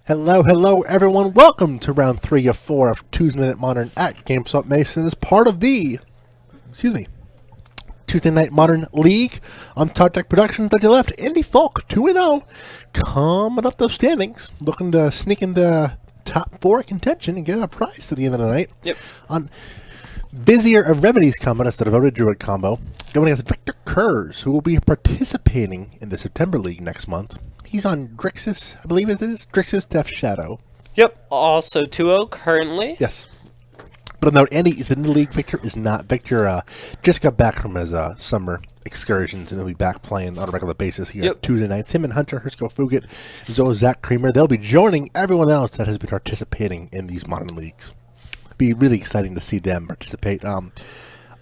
Hello, everyone. Welcome to round 3 of 4 of Tuesday Night Modern at GameSwap Mason as part of the, Tuesday Night Modern League. I'm Todd Tech Productions. On your left, Andy Falk, 2-0, coming up those standings, looking to sneak into top 4 contention and get a prize at the end of the night. Yep. On Vizier of Remedies combo, that's the Devoted Druid combo, going against Victor Kurz, who will be participating in the September League next month. He's on Grixis, I believe it is. Grixis Death Shadow. Yep. Also 2-0 currently. Yes. But note, Andy is in the league. Victor is not. Victor just got back from his summer excursions, and he'll be back playing on a regular basis here Tuesday nights. Him and Hunter Hersko Fugit, as well as Zach Creamer. They'll be joining everyone else that has been participating in these modern leagues. Be really exciting to see them participate.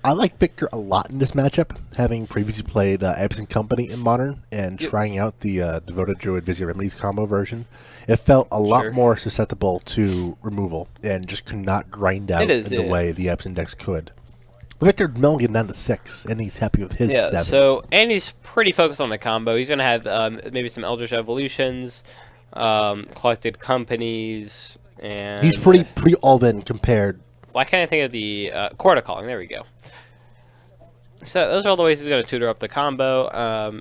I like Victor a lot in this matchup, having previously played Ebbs & Company in Modern and trying out the Devoted Druid Vizier Remedies combo version. It felt a lot more susceptible to removal and just could not grind out in the way the Ebbs decks could. Victor Milligan down to 6, and he's happy with his 7. So Andy's pretty focused on the combo. He's going to have maybe some Eldritch Evolutions, Collected Companies, and... He's pretty all-in compared. Why can't I think of the Quarter Calling? There we go. So those are all the ways he's going to tutor up the combo.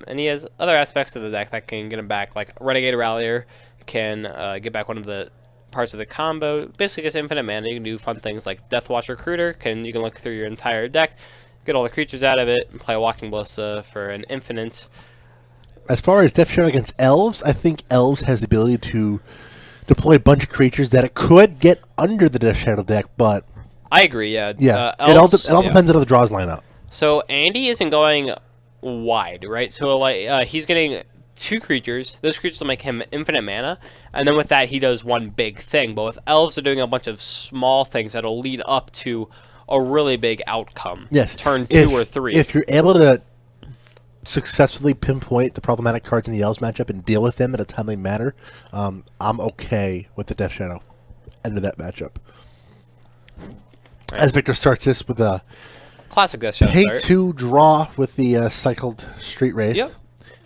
And he has other aspects of the deck that can get him back, like Renegade Rallier can get back one of the parts of the combo. Basically gets infinite mana. You can do fun things like Deathwatch Recruiter. You can look through your entire deck, get all the creatures out of it, and play a Walking Ballista for an infinite. As far as Death Shadow against Elves, I think Elves has the ability to deploy a bunch of creatures that it could get under the Death Shadow deck, but... I agree, yeah. Elves, it all depends on how the draws line up. So Andy isn't going wide, right? So like he's getting 2 creatures. Those creatures will make him infinite mana, and then with that he does one big thing. But with Elves, they're doing a bunch of small things that'll lead up to a really big outcome. Yes. Turn 2 or 3. If you're able to successfully pinpoint the problematic cards in the Elves matchup and deal with them at a timely manner, I'm okay with the Death Shadow end of that matchup. As Victor starts this with a classic Death Shadow pay start. 2 draw with the cycled Street Wraith. Yep.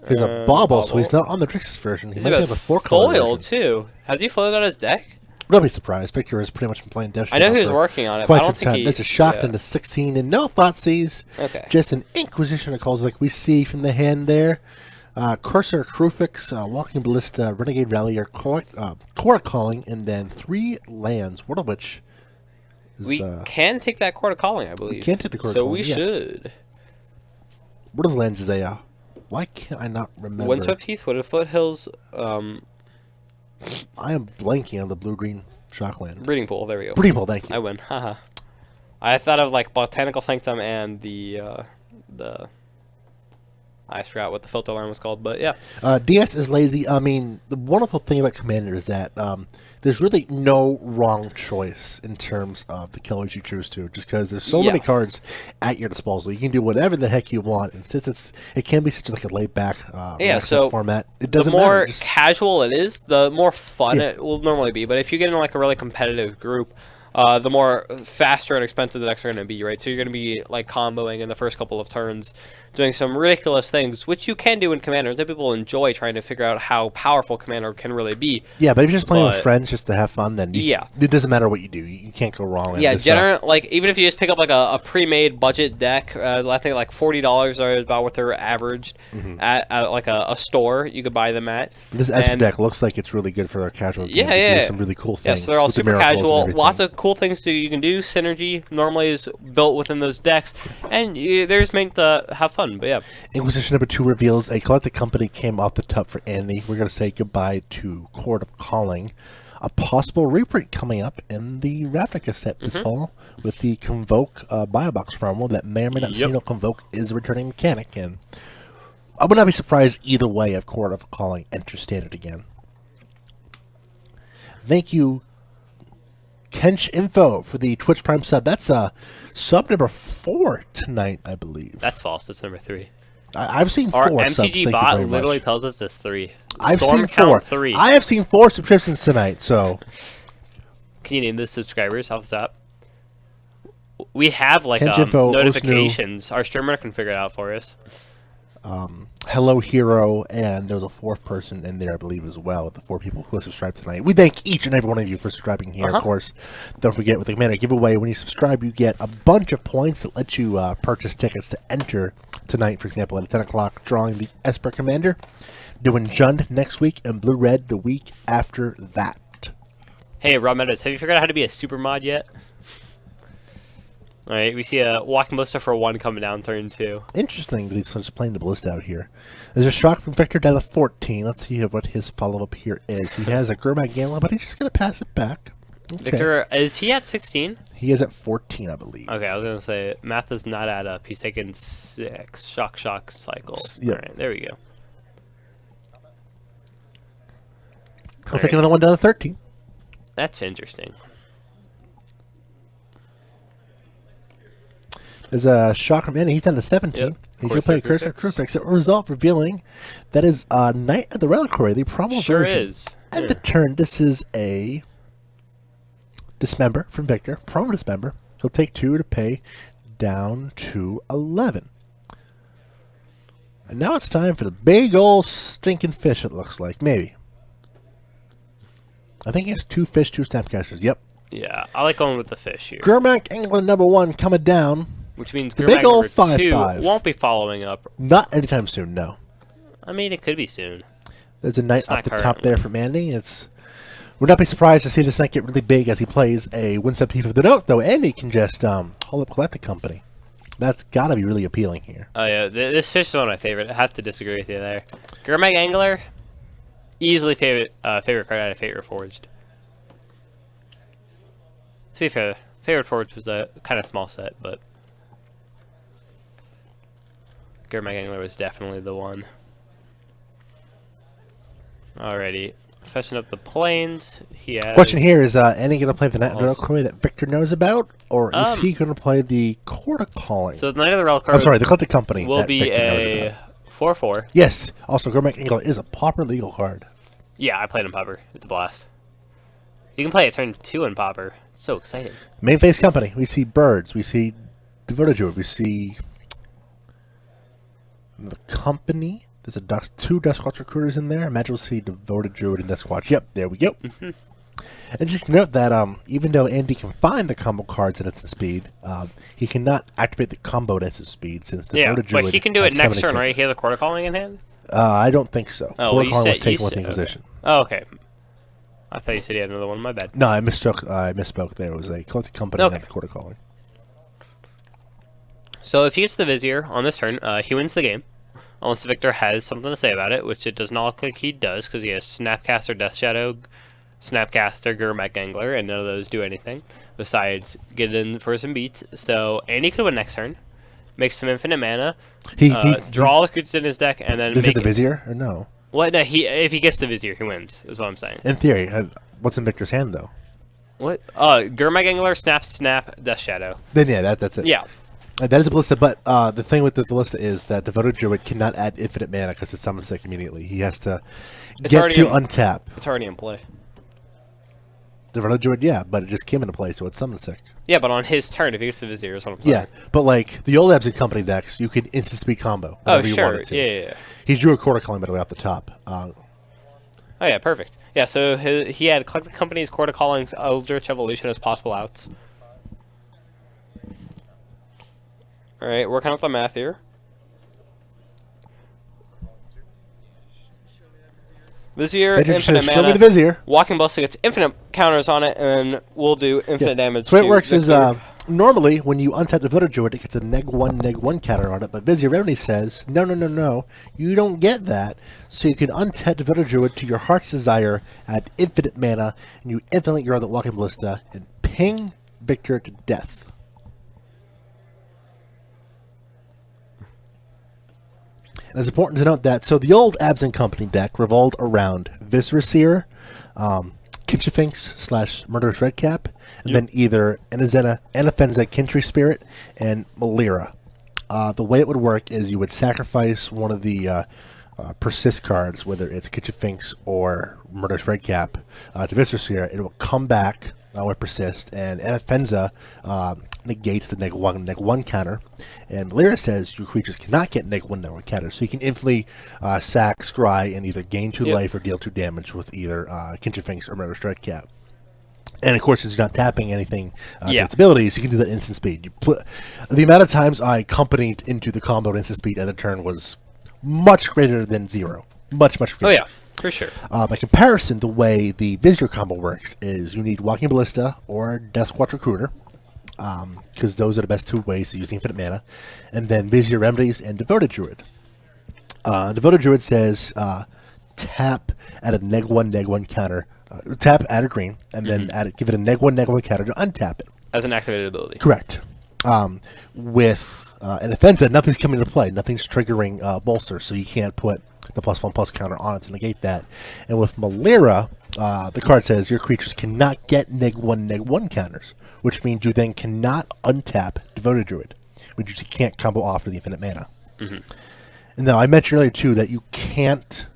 There's a Bauble, so he's not on the Grixis version. He might have a 4-color foil version. too. Has he foiled on his deck? Don't be surprised. Victor has pretty much been playing Death Shadow. I know he was working on it. Quite but I don't some time. think There's a shock into 16 and no Thoughtseize. Okay. Just an Inquisition of Calls like we see from the hand there. Cursor, Crufix, Walking Ballista, Renegade Rallier, Quarter Calling, and then 3 lands, one of which is... We can take that Quarter Calling, I believe. We can take the Quarter Calling, So we should. What are the lands, Isaiah? Why can't I not remember? Windswept Heath, Wooded Foothills, I am blanking on the blue-green shockland. Breeding Pool, there we go. Breeding Pool, thank you. I win, haha. I thought of like Botanical Sanctum and the I forgot what the filter line was called, but yeah. DS is lazy. I mean, the wonderful thing about Commander is that there's really no wrong choice in terms of the killers you choose to, just because there's so many cards at your disposal. You can do whatever the heck you want, and since it can be such like a laid-back format, it doesn't matter. The more casual it is, the more fun it will normally be. But if you get in like a really competitive group, the more faster and expensive the decks are going to be, right? So you're going to be like comboing in the first couple of turns, doing some ridiculous things, which you can do in Commander. Some people enjoy trying to figure out how powerful Commander can really be. Yeah, but if you're just playing with friends just to have fun, then it doesn't matter what you do. You can't go wrong. Yeah, like even if you just pick up like a pre-made budget deck, I think like $40 are about what they're averaged at like a store you could buy them at. This Esper deck looks like it's really good for a casual game. Yeah. Some really cool things. Yes, they're all super casual. Lots of cool things you can do. Synergy normally is built within those decks, and they're just meant to have fun. But yeah, Inquisition number 2 reveals a Collected Company came off the top for Andy. We're going to say goodbye to Court of Calling. A possible reprint coming up in the Ravnica set this fall with the Convoke Biobox promo that may or may not see Convoke is a returning mechanic, and I would not be surprised either way if Court of Calling enters Standard again. Thank you, Kench Info, for the Twitch Prime sub. That's sub number 4 tonight, I believe. That's false. That's number 3. I've seen 4 Our subs. MTG bot literally tells us it's 3. I've seen 4. 3. I have seen 4 subscriptions tonight, so... Can you name the subscribers off the top? We have like Info, notifications. Our streamer can figure it out for us. Hello Hero, and there was a fourth person in there, I believe, as well, with the 4 people who have subscribed tonight. We thank each and every one of you for subscribing here. Of course, don't forget, with the Commander giveaway, when you subscribe, you get a bunch of points that let you purchase tickets to enter tonight, for example, at 10 o'clock, drawing the Esper Commander, doing Jund next week, and Blue-Red the week after that. Hey, Rob Meadows, have you figured out how to be a super mod yet? Alright, we see a Walking Ballista for 1 coming down turn 2. Interesting that he's just playing the Ballista out here. There's a shock from Victor down to 14. Let's see what his follow-up here is. He has a Gurmag Gangler, but he's just going to pass it back. Okay. Victor, is he at 16? He is at 14, I believe. Okay, I was going to say, math does not add up. He's taken 6 shock cycles. Yep. Alright, there we go. I'll take another one down to 13. That's interesting. There's a shock from Annie. He's down to 17. Yep. He's going to play a Curse of Crewfix. A result revealing that is Knight of the Reliquary, the promo Sure version. is. At the turn, this is a Dismember from Victor. Promo Dismember. He'll take 2 to pay down to 11. And now it's time for the big old stinking fish, it looks like. Maybe. I think he has 2 fish, 2 Snapcasters. Yep. Yeah, I like going with the fish here. Gurmag England #1 coming down. Which means the big old 5/5 won't be following up. Not anytime soon, no. I mean, it could be soon. There's a Knight up the top there from Andy. Would not be surprised to see this Knight get really big as he plays a Winston Thief of the Note, though Andy can just hold up Collecting Company. That's got to be really appealing here. Oh, yeah. This fish is one of my favorite. I have to disagree with you there. Gurmag Angler, easily favorite card out of Fate Reforged. To be fair, Fate Reforged was a kind of small set, but Gurmag Angler was definitely the one. Alrighty. Fetching up the planes. He has... Question here is, Andy going to play the Knight of the Reliquary that Victor knows about, or is he going to play the Court of Calling? So the Knight of the Reliquary... I'm sorry, the Collecting Company will be a 4/4. Yes. Also, Gurmag Angler is a Pauper legal card. Yeah, I played in Pauper. It's a blast. You can play it turn 2 in Pauper. So exciting. Main Phase Company. We see Birds. We see Devoted Druid. We see the Company. There's a 2 Duskwatch Recruiters in there. Imagine we'll see Devoted Druid and Duskwatch. Yep, there we go. And just note that even though Andy can find the combo cards at instant speed, he cannot activate the combo at instant speed since Devoted Druid. But he can do it next turn, right? He has a Quarter Calling in hand? I don't think so. Oh, Quarter Calling was taken with the Inquisition. Okay. Oh, okay. I thought you said he had another one. My bad. No, I misspoke there. It was a Collecting Company and the Quarter Calling. So if he gets the Vizier on this turn, he wins the game. Unless Victor has something to say about it, which it does not look like he does, because he has Snapcaster, Death Shadow, Snapcaster, Gurmag Angler, and none of those do anything besides get in for some beats. So Andy could win next turn, make some infinite mana, draw all the creatures in his deck, and then is it the Vizier or no? What? No, if he gets the Vizier, he wins. Is what I'm saying. In theory, what's in Victor's hand though? What? Gurmag Angler, Snap, Death Shadow. Then yeah, that's it. Yeah. That is a Ballista, but the thing with the Ballista is that Devoted Druid cannot add infinite mana because it summons sick immediately. He has to get to untap. It's already in play. Devoted Druid, yeah, but it just came into play, so it's summon sick. Yeah, but on his turn, if he gets the Vizier, is what I'm saying. Yeah, but like the old Absent Company decks, you could instant speed combo whenever you wanted to. Yeah. He drew a Quarter Calling, by the way, off the top. Oh yeah, perfect. Yeah, so he had Collecting Company's, Quarter Callings, Eldritch Evolution as possible outs. Alright, working out the math here. Vizier, infinite mana. Show me the Vizier. Walking Ballista gets infinite counters on it, and we'll do infinite damage. So the way it works is, normally, when you untap Devoted Druid, it gets a -1/-1 counter on it, but Vizier Remedy says, no, you don't get that, so you can untap Devoted Druid to your heart's desire at infinite mana, and you infinitely grow the Walking Ballista, and ping Victor to death. And it's important to note that, so the old Absent Company deck revolved around Vizier, Kitchfinks / Murderous Redcap, and then either Anafenza Kintry Spirit and Malira. The way it would work is you would sacrifice one of the persist cards, whether it's Kitchfinks or Murderous Redcap, to Vizier. It will come back with persist, and Anafenza negates the -1 counter, and Lyra says your creatures cannot get -1 counter, so you can infinitely sack, scry, and either gain 2 life or deal 2 damage with either Kinship Finks or Murder Strike Cat. And of course, since you're not tapping anything to its abilities, you can do that instant speed. The amount of times I accompanied into the combo at instant speed at the turn was much greater than 0. Much greater. Oh yeah, for sure. By comparison, the way the Vizier combo works is you need Walking Ballista or Death Squatch Recruiter, because those are the best 2 ways to use the infinite mana, and then Vizier Remedies and Devoted Druid. Devoted Druid says tap at a -1 counter. Tap, add a green, and then give it a -1 counter to untap it. As an activated ability. Correct. With an offense, nothing's coming into play. Nothing's triggering bolster, so you can't put the +1/+1 counter on it to negate that. And with Malira, the card says your creatures cannot get -1 counters, which means you then cannot untap Devoted Druid, which you can't combo off for the infinite mana. And now, I mentioned earlier, too, that you can't...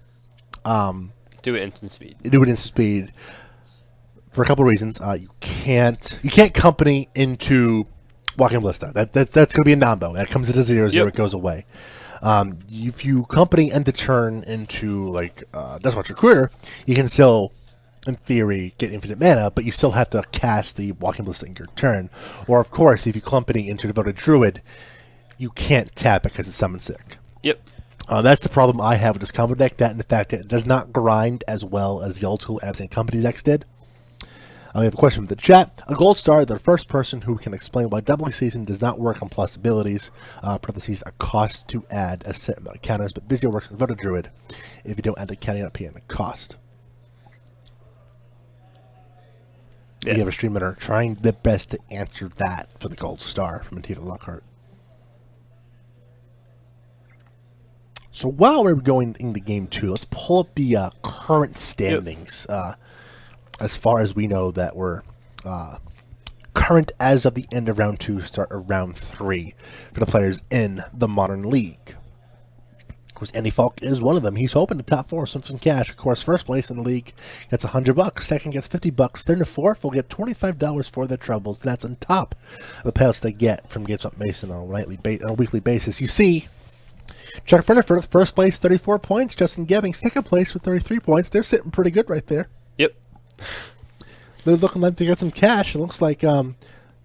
do it instant speed. Do it instant speed for a couple of reasons. You can't company into Walking Ballista. That's going to be a non-bo. That comes into 0/0. It goes away. If you company end the turn into like Death Watch Recruiter, you can still, in theory, get infinite mana, but you still have to cast the Walking Ballista in your turn. Or of course, if you company into Devoted Druid, you can't tap it because it's summon sick. Yep. That's the problem I have with this combo deck, that and the fact that it does not grind as well as the old school Absent Company decks did. We have a question from the chat. A gold star, the first person who can explain why Doubling Season does not work on plus abilities, parentheses, a cost to add a set amount of counters, but Vizier works on Devoted Druid if you don't add the counting not paying the cost. We have a streamer trying the best to answer that for the gold star from Antifa Lockhart. So while we're going into game 2, let's pull up the current standings. As far as we know, that we're current as of the end of round 2, start of round 3 for the players in the Modern League. Of course, Andy Falk is one of them. He's hoping to top 4 some cash. Of course, first place in the league gets $100. Second gets $50. Third and fourth will get $25 for their troubles. And that's on top of the payouts they get from GameSwap Mason on a weekly basis. You see, Chuck Brenner for first place, 34 points. Justin Gebbing, second place with 33 points. They're sitting pretty good right there. Yep. They're looking like they got some cash. It looks like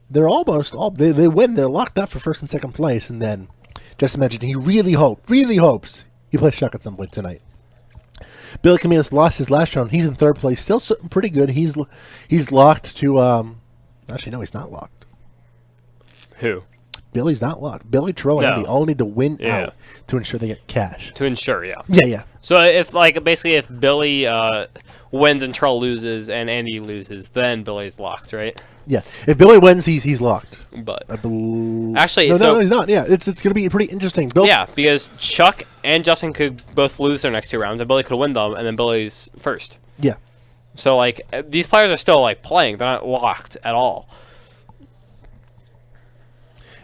they're almost all they win. They're locked up for first and second place. And then, just imagine, he really hopes he plays Chuck at some point tonight. Billy Caminos lost his last round. He's in third place, still sitting pretty good. He's locked to actually no, he's not locked. Who? Billy's not locked. Billy, Terrell, and Andy all need to win out to ensure they get cash. To ensure, yeah. Yeah. So if if Billy wins and Terrell loses and Andy loses, then Billy's locked, right? Yeah. If Billy wins, he's locked. But I believe actually, no, he's not. Yeah, it's going to be pretty interesting. Yeah, because Chuck and Justin could both lose their next 2 rounds, and Billy could win them, and then Billy's first. Yeah. So these players are still playing; they're not locked at all.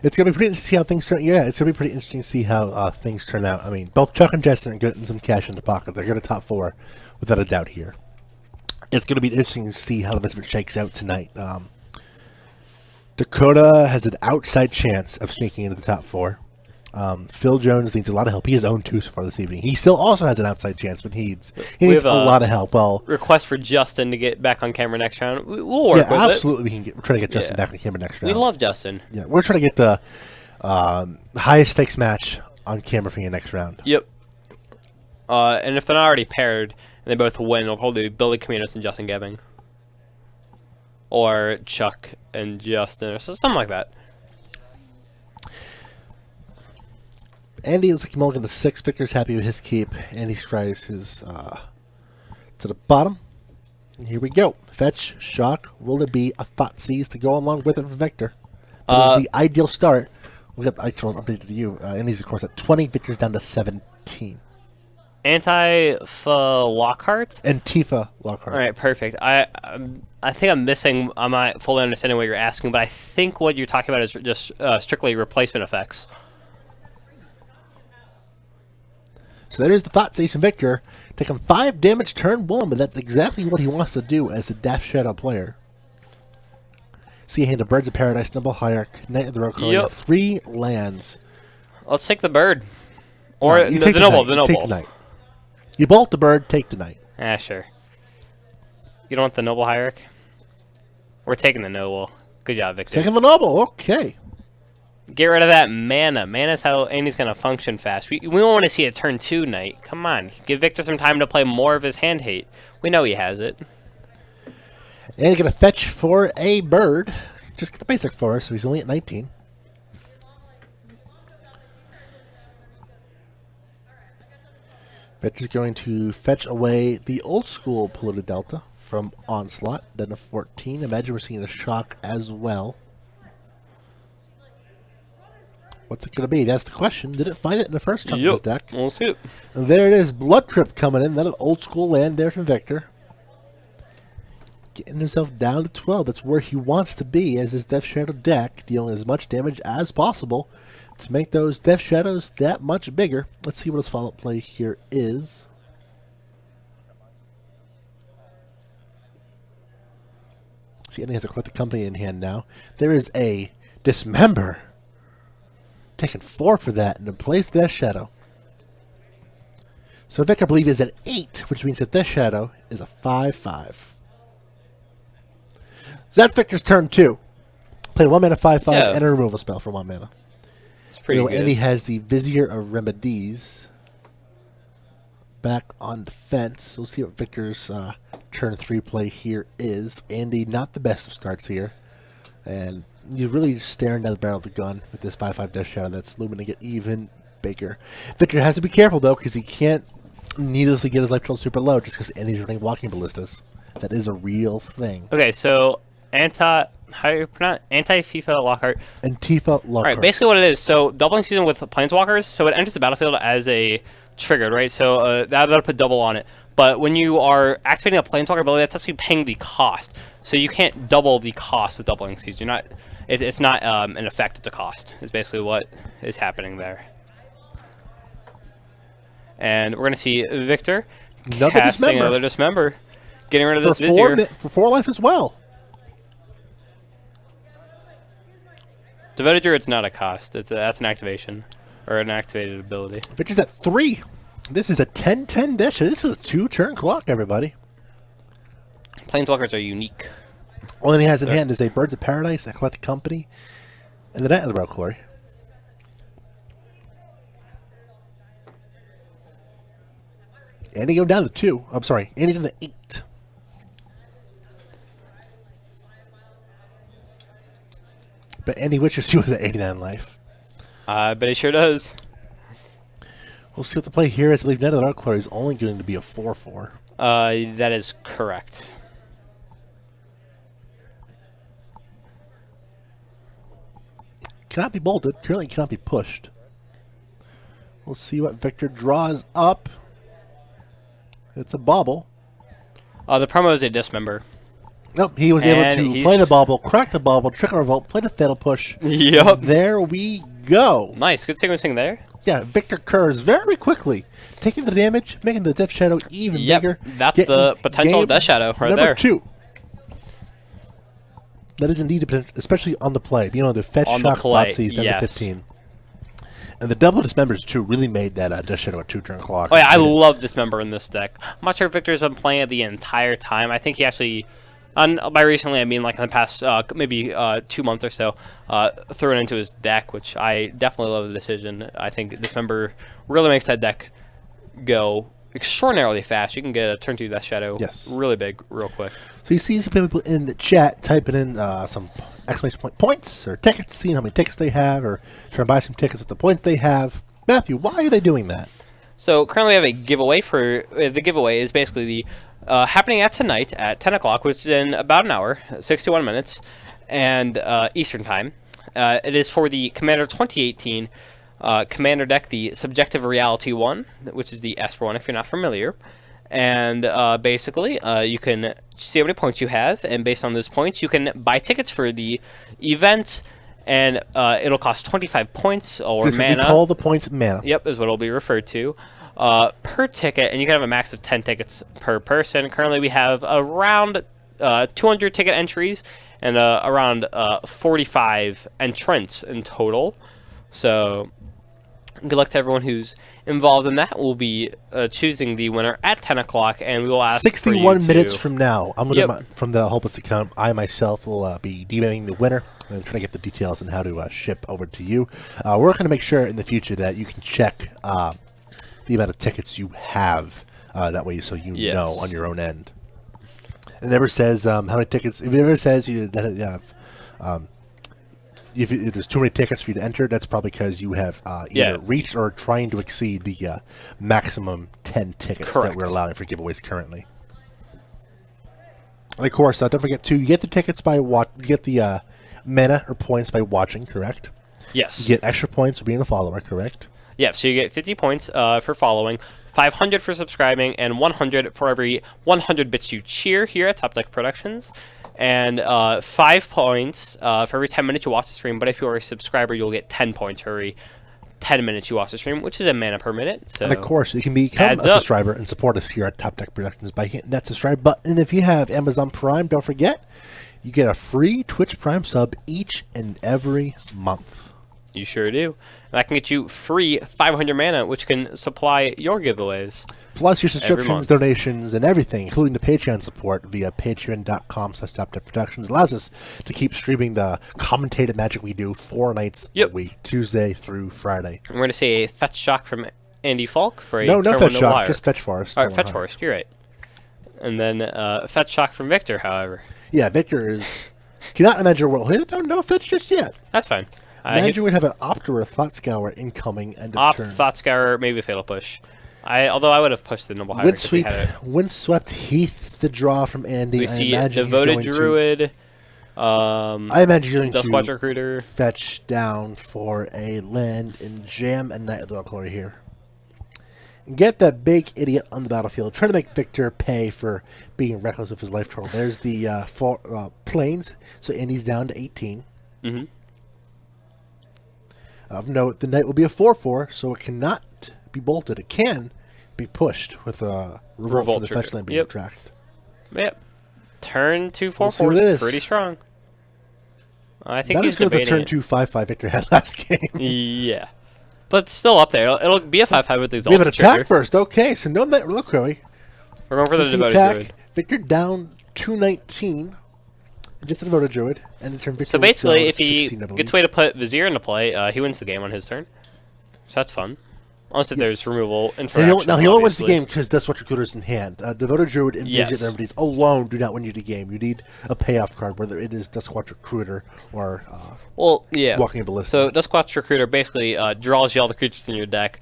It's going to be pretty interesting to see how things turn. Yeah, it's going to be pretty interesting to see how things turn out. I mean, both Chuck and Justin are getting some cash in the pocket. They're going to top 4 without a doubt here. It's going to be interesting to see how the rest of it shakes out tonight. Dakota has an outside chance of sneaking into the top 4. Phil Jones needs a lot of help. He has owned 2 so far this evening. He still also has an outside chance, but he needs a lot of help. Well, request for Justin to get back on camera next round. We'll work with absolutely. We're trying to get Justin back on camera next round. We love Justin. Yeah, we're trying to get the highest stakes match on camera for you next round. Yep. And if they're not already paired and they both win, it'll probably be Billy Caminos and Justin Gebbing, or Chuck and Justin, or something like that. Andy looks like he's mulligan to 6. Victor's happy with his keep. Andy scries his to the bottom. And here we go. Fetch, shock. Will there be a Thoughtseize to go along with it for Victor? That is the ideal start. We'll get the actual update to you. Andy's, of course, at 20. Victor's down to 17. Antifa Lockhart? Antifa Lockhart. All right, perfect. I think I'm missing. I'm not fully understanding what you're asking, but I think what you're talking about is just strictly replacement effects. So that is the Thoughtseize from Victor, taking 5 damage turn 1, but that's exactly what he wants to do as a Death Shadow player. See hand of Birds of Paradise, Noble Hierarch, Knight of the Road. Yep. 3 lands. Let's take the bird. Or No, the noble. The noble. Take the Knight. You bolt the bird, take the Knight. Ah, sure. You don't want the noble hierarch? We're taking the noble. Good job, Victor. Taking the Noble, okay. Get rid of that mana. Mana's how Andy's going to function fast. We don't want to see a turn 2 Knight. Come on. Give Victor some time to play more of his hand hate. We know he has it. And he's going to fetch for a bird. Just get the basic for us, so he's only at 19. Victor's going to fetch away the old school Polluted Delta from Onslaught, then a 14. Imagine we're seeing a shock as well. What's it going to be? That's the question. Did it find it in the first chunk of his deck? We'll see it. And there it is. Blood Crypt coming in. Then an old school land there from Victor. Getting himself down to 12. That's where he wants to be as his Death Shadow deck, dealing as much damage as possible to make those Death Shadows that much bigger. Let's see what his follow-up play here is. See, and he has a Collected Company in hand now. There is a Dismember. Taking 4 for that and then plays Death Shadow. So Victor, I believe, is at 8, which means that Death Shadow is a 5/5. So that's Victor's turn 2. Playing 1 mana 5/5 and a removal spell for 1 mana. It's pretty good. Andy has the Vizier of Remedies back on defense. We'll see what Victor's turn 3 play here is. Andy, not the best of starts here. And you're really staring down the barrel of the gun with this 5/5 Death Shadow that's looming to get even bigger. Victor has to be careful, though, because he can't needlessly get his life total super low just because Andy's running Walking Ballistas. That is a real thing. Okay, so how do you pronounce anti-FIFA Lockhart? Antifa Lockhart. All right, basically what it is. So doubling season with Planeswalkers. So it enters the battlefield as a triggered, right? So that'll put double on it. But when you are activating a Planeswalker ability, that's actually paying the cost. So you can't double the cost with doubling season. You're not. It's not an effect. It's a cost. Is basically what is happening there. And we're gonna see Victor casting another Dismember, getting rid of this Vizier. For 4 life as well. Devoted Druid's not a cost. That's an activation. Or an activated ability. Victor's at 3. This is a 10-10 dash. This is a 2-turn clock, everybody. Planeswalkers are unique. All that he has in hand is a Birds of Paradise, a Collected Company, and the Knight of the Royal Glory. And he go down to 2. I'm sorry, and he down to 8. But Andy Witcher was at 89 life. I bet he sure does. We'll see what the play here is. I believe Knight of the Royal Glory is only going to be a 4/4. That is correct. Cannot be bolted. Currently cannot be pushed. We'll see what Victor draws up. It's a bauble. The promo is a Dismember. Nope, he was able to play the bauble, crack the bauble, trick a revolt, play the fatal push. Yep. There we go. Nice. Good sequencing there. Yeah, Victor Kurz very quickly taking the damage, making the Death Shadow even bigger. That's the potential Death Shadow right there. Number 2. That is indeed a potential, especially on the play. Being able to fetch shock Thoughtseize down to 15. And the double Dismembers, too, really made that Death Shadow a 2-turn clock. Oh, yeah, I love Dismember in this deck. I'm not sure if Victor's been playing it the entire time. I think he actually, by recently, I mean like in the past maybe 2 months or so, threw it into his deck, which I definitely love the decision. I think Dismember really makes that deck go extraordinarily fast. You can get a turn 2 Death Shadow really big, real quick. So you see people in the chat typing in some exclamation point points or tickets, seeing how many tickets they have, or trying to buy some tickets with the points they have. Matthew, why are they doing that? So currently we have a giveaway for the giveaway is basically the happening at tonight at 10 o'clock, which is in about an hour, 61 minutes, and Eastern time. It is for the Commander 2018 Commander deck, the Subjective Reality one, which is the Esper one if you're not familiar. And basically, you can see how many points you have, and based on those points, you can buy tickets for the event, and it'll cost 25 points or mana. We call the points mana. Yep, is what it'll be referred to per ticket, and you can have a max of 10 tickets per person. Currently, we have around 200 ticket entries and around 45 entrants in total. So good luck to everyone who's involved in that. We'll be choosing the winner at 10 o'clock, and we will ask 61 minutes from now. I'm gonna from the Hopeless account. I myself will be DMing the winner and trying to get the details on how to ship over to you. We're going to make sure in the future that you can check the amount of tickets you have. That way, so you know on your own end. It never says how many tickets. If it ever says that you have, if there's too many tickets for you to enter, that's probably because you have either reached or trying to exceed the maximum 10 tickets that we're allowing for giveaways currently. And of course, don't forget to get the tickets by get the mana or points by watching. Correct? Yes. You get extra points for being a follower. Correct? Yeah. So you get 50 points for following, 500 for subscribing, and 100 for every 100 bits you cheer here at Top Deck Productions. And 5 points for every 10 minutes you watch the stream. But if you're a subscriber, you'll get 10 points for every 10 minutes you watch the stream, which is a mana per minute. So and of course, you can become a subscriber and support us here at Top Deck Productions by hitting that subscribe button. And if you have Amazon Prime, don't forget, you get a free Twitch Prime sub each and every month. You sure do. And that can get you free 500 mana, which can supply your giveaways. Plus your subscriptions, donations, and everything, including the Patreon support via patreon.com/TopDeckProductions, allows us to keep streaming the commentated magic we do 4 nights a week, Tuesday through Friday. I'm going to say a Fetch Shock from Andy Falk for a no Fetch Shock, just Fetch Forest. All right, Fetch Forest, you're right. And then Fetch Shock from Victor, however. Yeah, Victor is... cannot imagine a world... no Fetch just yet. That's fine. Imagine we'd have an Opt or a Thought Scour incoming end of Opt, turn. Thought Scour, maybe a Fatal Push. Although I would have pushed the Noble Hierarch. Windswept Heath, the draw from Andy. We see Devoted Druid. I imagine you're going to Recruiter. Fetch down for a land and jam a Knight of the Glory here. Get that big idiot on the battlefield, trying to make Victor pay for being reckless with his life total. There's the planes, so Andy's down to 18. Mm-hmm. Of note, the Knight will be a 4/4, so it cannot be bolted. It can be pushed with a revolt for the fetch land being attracted. Yep. Turn 2 4/4 is pretty strong. I think that he's is good with the turn 2 5/5 Victor had last game. Yeah. But it's still up there. It'll be a 5/5 with these. We have an attack first. Okay, so no Knight. Look, Chloe. We're going for the Devoted attack. Druid. Victor down 219. Just a Devoted Druid. And the turn Victor so basically, if he 16, gets way to put Vizier into play, he wins the game on his turn. So that's fun. Unless if there's removal interaction. Now, he only wins the game because that's what Recruiter's in hand. Devoted Druid and Vizier remedies alone do not win you the game. You need a payoff card, whether it is Duskwatch Recruiter or Walking Ballista. So Duskwatch Recruiter basically draws you all the creatures in your deck,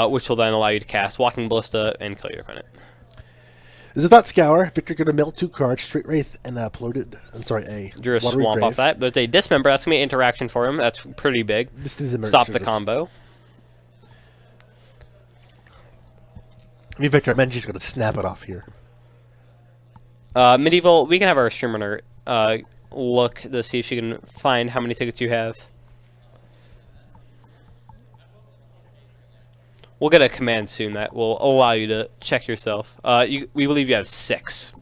which will then allow you to cast Walking Ballista and kill your opponent. There's a Thought Scour. Victor going to mill 2 cards, Straight Wraith, and polluted. I'm sorry, Drew a Swamp off that. There's a Dismember. That's going to be an interaction for him. That's pretty big. Stop the combo. I mean, Victor, I meant she's going to snap it off here. Medieval, we can have our streamer look to see if she can find how many tickets you have. We'll get a command soon that will allow you to check yourself. We believe you have 6.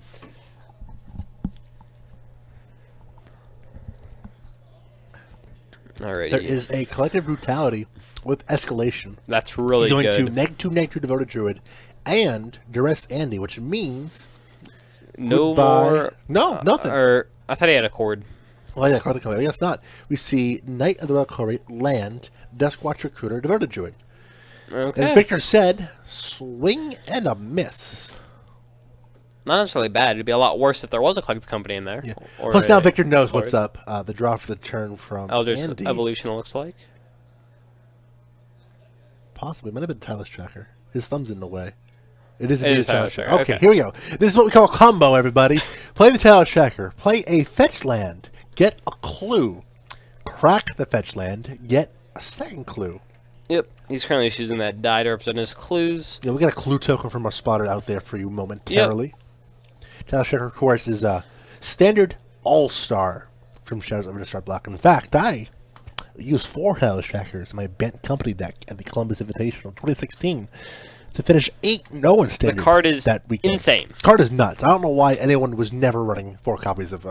Alrighty. There is a Collective Brutality with Escalation. That's really good. He's going to -2 Devoted Druid and Duress Andy, which means no more. No, nothing. I thought he had a cord. Well, yeah, I guess not. We see Knight of the Valkyrie, land, Duskwatch Recruiter, Devoted Druid. Okay. As Victor said, swing and a miss. Not necessarily bad. It'd be a lot worse if there was a collective company in there. Yeah. Plus, now Victor knows what's up. The draw for the turn from Andy. Evolution looks like. Possibly. It might have been Tyler's Tracker. His thumb's in the way. It is indeed Tyler's Tracker. Okay, okay, here we go. This is what we call a combo, everybody. Play the Tyler's Tracker. Play a fetch land. Get a clue. Crack the fetch land. Get a second clue. Yep. He's currently using that die to represent his clues. Yeah, we got a clue token from our spotter out there for you momentarily. Tyler's Tracker, of course, is a standard all-star from Shadows of Innistrad Block. In fact, I used 4 Tyler's Trackers in my Bent Company deck at the Columbus Invitational 2016. to finish 8-0 in standard. The card is that weekend. insane. Card is nuts. I don't know why anyone was never running 4 copies of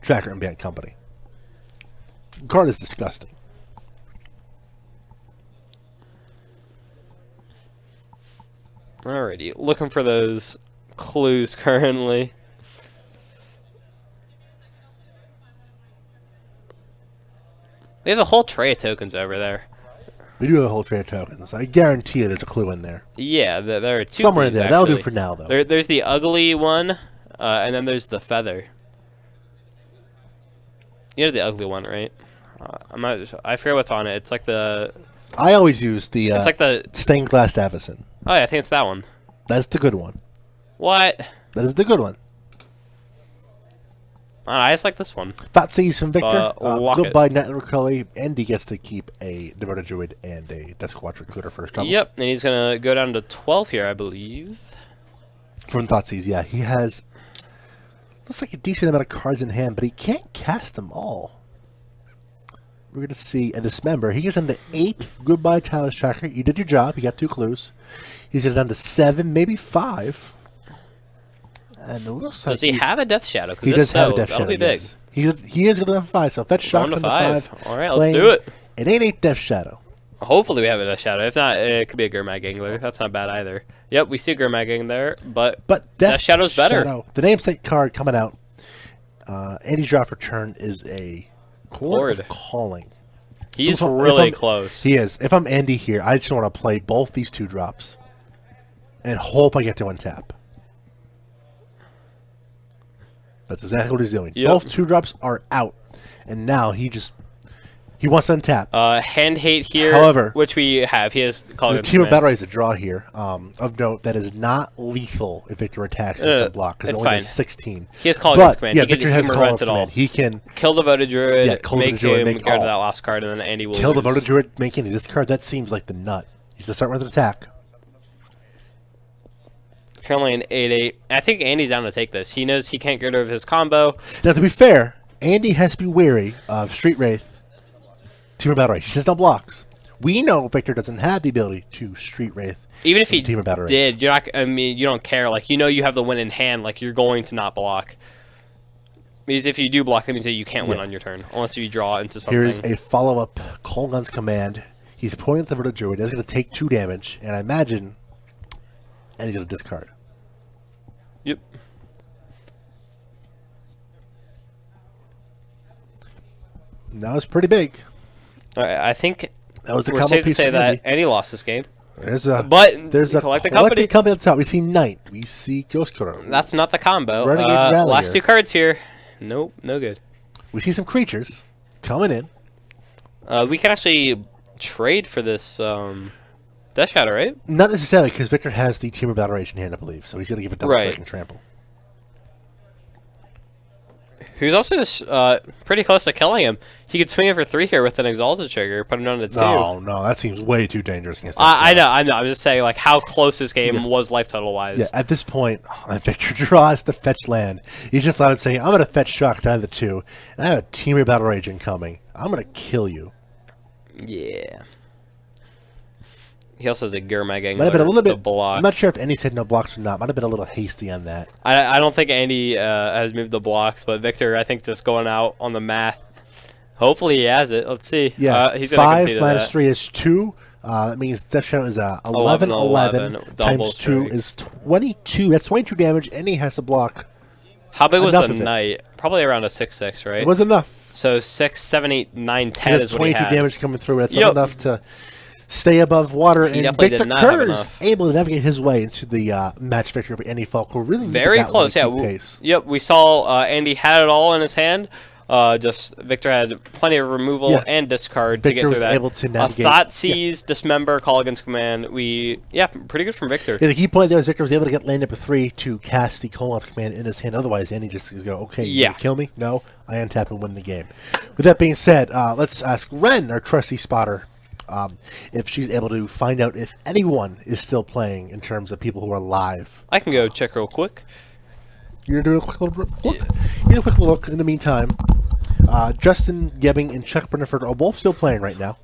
Tracker and Band Company. Card is disgusting. Alrighty, looking for those clues currently. We have a whole tray of tokens over there. We do have a whole tray of tokens. I guarantee you there's a clue in there. Yeah, there are 2 somewhere clues, in there. actually. That'll do for now, though. There's the ugly one, and then there's the feather. You know the ugly one, right? I forget what's on it. It's like the... I always use the, it's like the stained glass Davison. Oh, yeah, I think it's that one. That's the good one. What? That is the good one. I just like this one. Thoughtseas from Victor. Goodbye, Network Cully. Andy gets to keep a Devoted Druid and a Death Watch Recruiter first trouble. Yep, and he's going to go down to 12 here, I believe. From Thoughtseas, yeah. He has, looks like a decent amount of cards in hand, but he can't cast them all. We're going to see a Dismember. He gets down to 8. Goodbye, Challenge Tracker. You did your job. You got 2 clues. He's down to 7, maybe 5. And it looks like does he have a Death Shadow? He does have a Death Shadow. That'll be big. Yes. He is going to have 5, so fetch Shock to on 5. All right, let's do it. It ain't 8 Death Shadow. Hopefully we have a Death Shadow. If not, it could be a Gurmag Angler. That's not bad either. Yep, we see Gurmag Angler there, but Death Shadow's better. Shadow. The namesake card coming out. Andy's draw for turn is a Chord of Calling. He's really close. He is. If I'm Andy here, I just want to play both these 2 drops and hope I get to untap. That's exactly what he's doing. Yep. Both 2 drops are out, and now he wants to untap. Hand hate here, however, which we have. He has the Team of Battle Ray is a draw here. Of note, that is not lethal if Victor attacks and it's a block because it only has 16. He has Call Against Command. Yeah, Victor has Call Against Command. He can kill the Voted Druid, make him make go to that last card, and then Andy will kill the Voted Druid, make any. This card, that seems like the nut. He's going to start with an attack. Currently an 8-8. I think Andy's down to take this. He knows he can't get rid of his combo. Now, to be fair, Andy has to be wary of Street Wraith, Team of Battle Ray. He says no blocks. We know Victor doesn't have the ability to Street Wraith. Even if he Team of Battle Ray. did, you're not. I mean, you don't care. Like, you know, you have the win in hand. Like, you're going to not block. Because if you do block, that means that you can't win on your turn unless you draw into something. Here's a follow-up Cold Guns command. He's pointing at the Voted Druid. He's going to take 2 damage, and I imagine, and he's going to discard. Yep. That was pretty big. I think that was the we're combo safe to piece say that Andy. Andy lost this game. There's a collected company at the top. We see Knight. We see Ghost Cutter. That's not the combo. Renegade last 2 cards here. Nope, no good. We see some creatures coming in. We can actually trade for this Death Shadow, right? Not necessarily, because Victor has the Team of Battle Rage in hand, I believe. So he's going to give it double click and trample. Who's also just pretty close to killing him. He could swing it for 3 here with an Exalted Trigger, put him down to 2. No, that seems way too dangerous against that. I know. I'm just saying, like, how close this game was life total wise. Yeah, at this point, Victor draws the fetch land. He's just out saying, I'm going to fetch Shock down to 2, and I have a Team of Battle Rage incoming. I'm going to kill you. Yeah. He also has a Gurmag Angler. Might have been a little bit. Block. I'm not sure if Andy said no blocks or not. Might have been a little hasty on that. I don't think Andy has moved the blocks, but Victor, I think, just going out on the math. Hopefully he has it. Let's see. Yeah, he's 5 minus 3 is 2. That means Death Shadow is 11. Times 2 is 22. That's 22 damage, and he has to block. How big was the Knight? Probably around a 6/6, right? It was enough. So 6, 7, 8, 9, 10 is what he had. 22 damage coming through. That's not enough to stay above water, and Victor Kurz able to navigate his way into the match victory over Andy Falk, who really very close. Yep, we saw Andy had it all in his hand. Just Victor had plenty of removal and discard Victor to get through was that. Able to navigate. Thoughtseize, Dismember, Call Against Command. Pretty good from Victor. Yeah, the key point there is Victor was able to get land up a 3 to cast the Call Against Command in his hand. Otherwise, Andy just go, okay, you gonna kill me? No, I untap and win the game. With that being said, let's ask Ren, our trusty spotter, if she's able to find out if anyone is still playing in terms of people who are live. I can go check real quick. You're going to do a quick little look? Yeah. You're do a quick look. In the meantime, Justin Gebbing and Chuck Brenniford are both still playing right now.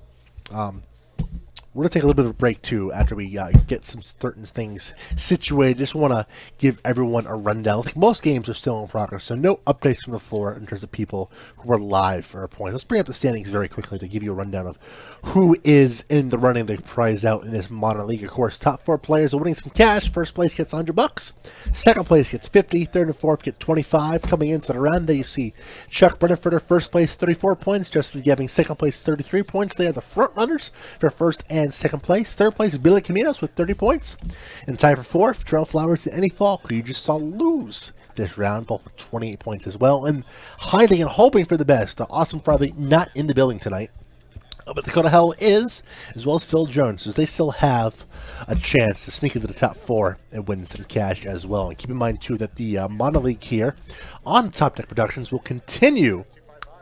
we're going to take a little bit of a break, too, after we get some certain things situated. Just want to give everyone a rundown. I think most games are still in progress, so no updates from the floor in terms of people who are live for a point. Let's bring up the standings very quickly to give you a rundown of who is in the running to prize out in this Modern League. Of course, top 4 players are winning some cash. First place gets $100. Second place gets 50. Third and fourth get 25. Coming into the round, there you see Chuck Brennenfurter, first place, 34 points. Justin Gebbing, second place, 33 points. They are the front runners for first and second place. Third place, Billy Caminos with 30 points. And tied for fourth, Terrell Flowers and Eddie Falk, who you just saw lose this round, both with 28 points as well. And hiding and hoping for the best, Awesome Probably not in the building tonight. But Dakota Hell is, as well as Phil Jones, as they still have a chance to sneak into the top 4 and win some cash as well. And keep in mind, too, that the Mono League here on Top Deck Productions will continue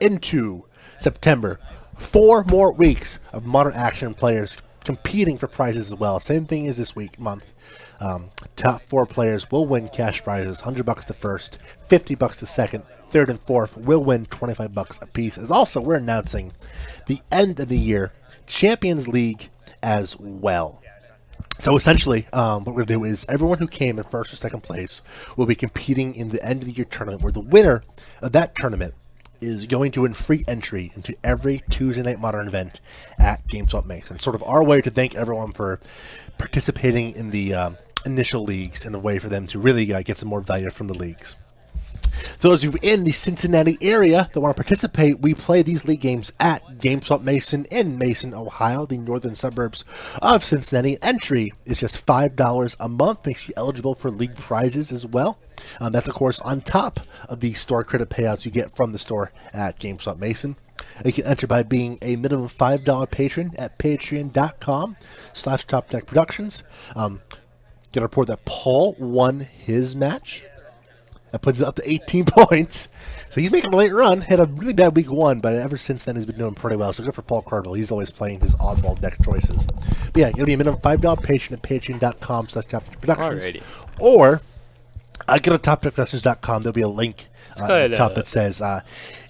into September. 4 more weeks of Modern Action players competing for prizes as well. Same thing as this month. Top 4 players will win cash prizes, $100 to first, $50 to second, third and fourth will win $25 a piece. As also, we're announcing the end of the year Champions League as well. So essentially, what we're going to do is everyone who came in first or second place will be competing in the end of the year tournament, where the winner of that tournament is going to win free entry into every Tuesday Night Modern event at GameSwap Mason. Sort of our way to thank everyone for participating in the initial leagues, and a way for them to really get some more value from the leagues. Those of you in the Cincinnati area that want to participate, we play these league games at GameSwap Mason in Mason, Ohio, the northern suburbs of Cincinnati. Entry is just $5 a month, makes you eligible for league prizes as well. That's, of course, on top of the store credit payouts you get from the store at GameSwap Mason. You can enter by being a minimum $5 patron at patreon.com/TopDeckProductions. Get a report that Paul won his match. That puts it up to 18 points. So he's making a late run. Had a really bad week 1, but ever since then he's been doing pretty well. So good for Paul Cardwell. He's always playing his oddball deck choices. But yeah, it'll be a minimum $5 patron at patreon.com/TopDeckProductions. Or go to TopDeckProductions.com. There'll be a link at the top that says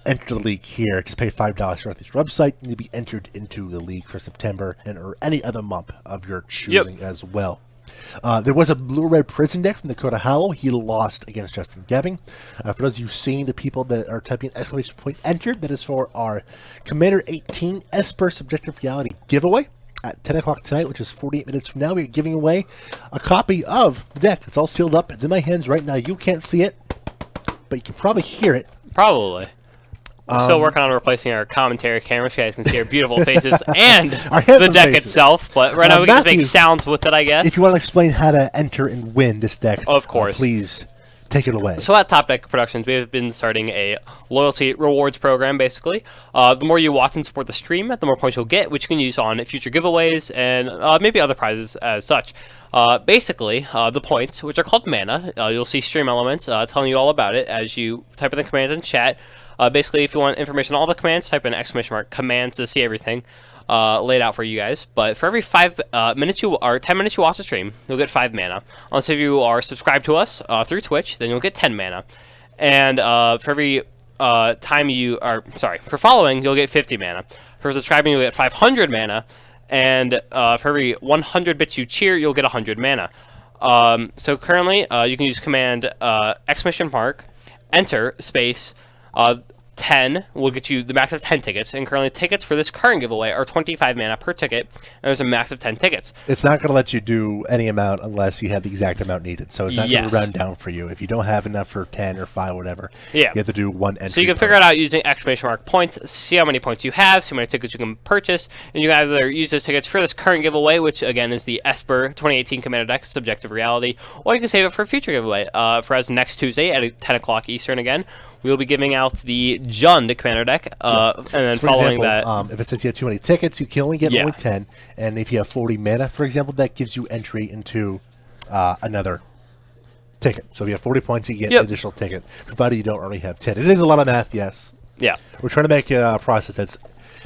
enter the league here. Just pay $5 throughout this website, and you'll be entered into the league for September and or any other month of your choosing as well. There was a blue-red prison deck from Dakota Hollow. He lost against Justin Gebbing. For those of you seeing the people that are typing exclamation point entered, that is for our Commander 18 Esper Subjective Reality giveaway at 10 o'clock tonight, which is 48 minutes from now. We're giving away a copy of the deck. It's all sealed up. It's in my hands right now. You can't see it, but you can probably hear it. Probably. We're still working on replacing our commentary camera so you guys can see our beautiful faces and the deck itself. But right now we can just make sounds with it, I guess. If you want to explain how to enter and win this deck, of course, please take it away. So at Top Deck Productions, we have been starting a loyalty rewards program, basically. The more you watch and support the stream, the more points you'll get, which you can use on future giveaways and maybe other prizes as such. Basically, the points, which are called mana, you'll see stream elements telling you all about it as you type in the commands in chat. Basically, if you want information on all the commands, type in !commands to see everything laid out for you guys. But for every 5 minutes or 10 minutes you watch the stream, you'll get 5 mana. Unless if you are subscribed to us through Twitch, then you'll get 10 mana. And for every time you are, for following, you'll get 50 mana. For subscribing, you'll get 500 mana. And for every 100 bits you cheer, you'll get 100 mana. So currently, you can use command !enter space 10 will get you the max of 10 tickets, and currently tickets for this current giveaway are 25 mana per ticket, and there's a max of 10 tickets. It's not going to let you do any amount unless you have the exact amount needed, so it's not going to round down for you. If you don't have enough for 10 or 5 or whatever, you have to do one entry. So you can figure it out using !points, see how many points you have, see how many tickets you can purchase, and you can either use those tickets for this current giveaway, which again is the Esper 2018 Commander Deck Subjective Reality, or you can save it for a future giveaway. For us next Tuesday at 10 o'clock Eastern again, we'll be giving out the Jund Commander Deck, and then for following example, that... if it says you have too many tickets, you can only get only 10, and if you have 40 mana, for example, that gives you entry into another ticket. So if you have 40 points, you get an additional ticket, provided you don't already have 10. It is a lot of math, yes. Yeah. We're trying to make a process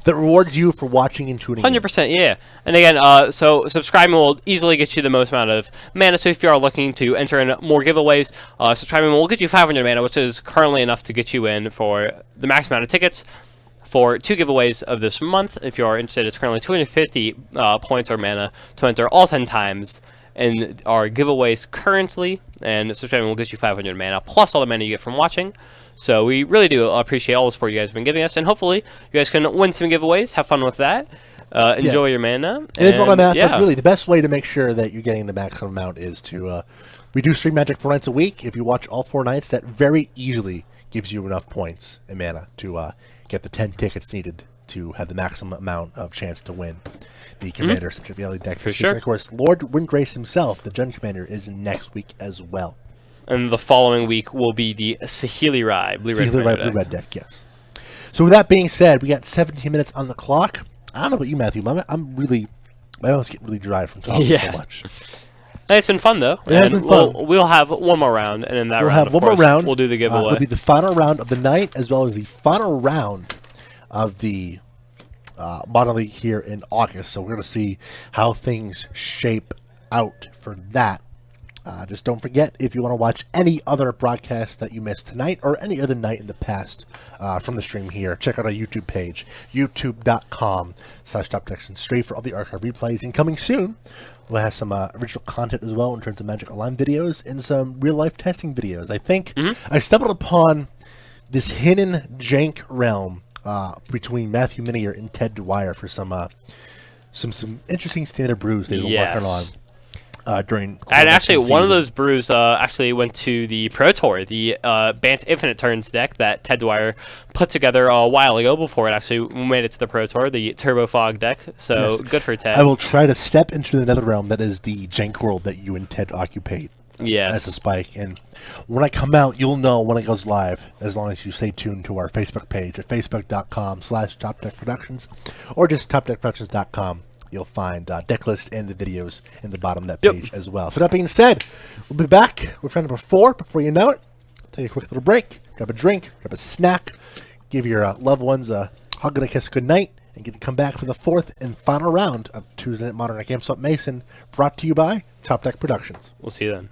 that rewards you for watching and tuning in. 100%, yeah. And again, so subscribing will easily get you the most amount of mana. So if you are looking to enter in more giveaways, subscribing will get you 500 mana, which is currently enough to get you in for the max amount of tickets. for 2 giveaways of this month. If you are interested, it's currently 250 points or mana to enter all 10 times. And our giveaways currently, and subscribing will get you 500 mana, plus all the mana you get from watching. So we really do appreciate all the support you guys have been giving us, and hopefully you guys can win some giveaways, have fun with that, enjoy your mana. It is a lot of math, but really the best way to make sure that you're getting the maximum amount is to, we do stream Magic 4 nights a week. If you watch all 4 nights, that very easily gives you enough points and mana to get the 10 tickets needed to have the maximum amount of chance to win the Commander Centrifugal deck. For sure. And of course, Lord Windgrace himself, the Jund Commander, is next week as well. And the following week will be the Saheeli Rai Blue-Red deck, yes. So with that being said, we got 17 minutes on the clock. I don't know about you, Matthew. My mouth's getting really dry from talking so much. It's been fun, though. It has been fun. We'll have one more round, and in that we'll round, have one more round. We'll do the giveaway. It'll be the final round of the night, as well as the final round of the Modern League here in August. So we're going to see how things shape out for that. Just don't forget, if you want to watch any other broadcast that you missed tonight or any other night in the past from the stream here, check out our YouTube page, youtube.com/TopDecksandStraight for all the archive replays. And coming soon, we'll have some original content as well in terms of Magic Online videos and some real-life testing videos. I think I stumbled upon this hidden jank realm between Matthew Minier and Ted Dwyer for some interesting standard brews they've been working on. During and actually one of those brews actually went to the Pro Tour, the Bant Infinite Turns deck that Ted Dwyer put together a while ago before it actually made it to the Pro Tour, the Turbo Fog deck. So good for Ted. I will try to step into the nether realm that is the jank world that you and Ted occupy as a Spike. And when I come out, you'll know when it goes live, as long as you stay tuned to our Facebook page at facebook.com/TopDeckProductions or just TopDeckProductions.com. You'll find deck list and the videos in the bottom of that page as well. So that being said, we'll be back with round number 4 before you know it. Take a quick little break, grab a drink, grab a snack, give your loved ones a hug and a kiss goodnight, and get to come back for the 4th and final round of Tuesday Night Modern at GameSwap Mason, brought to you by Top Deck Productions. We'll see you then.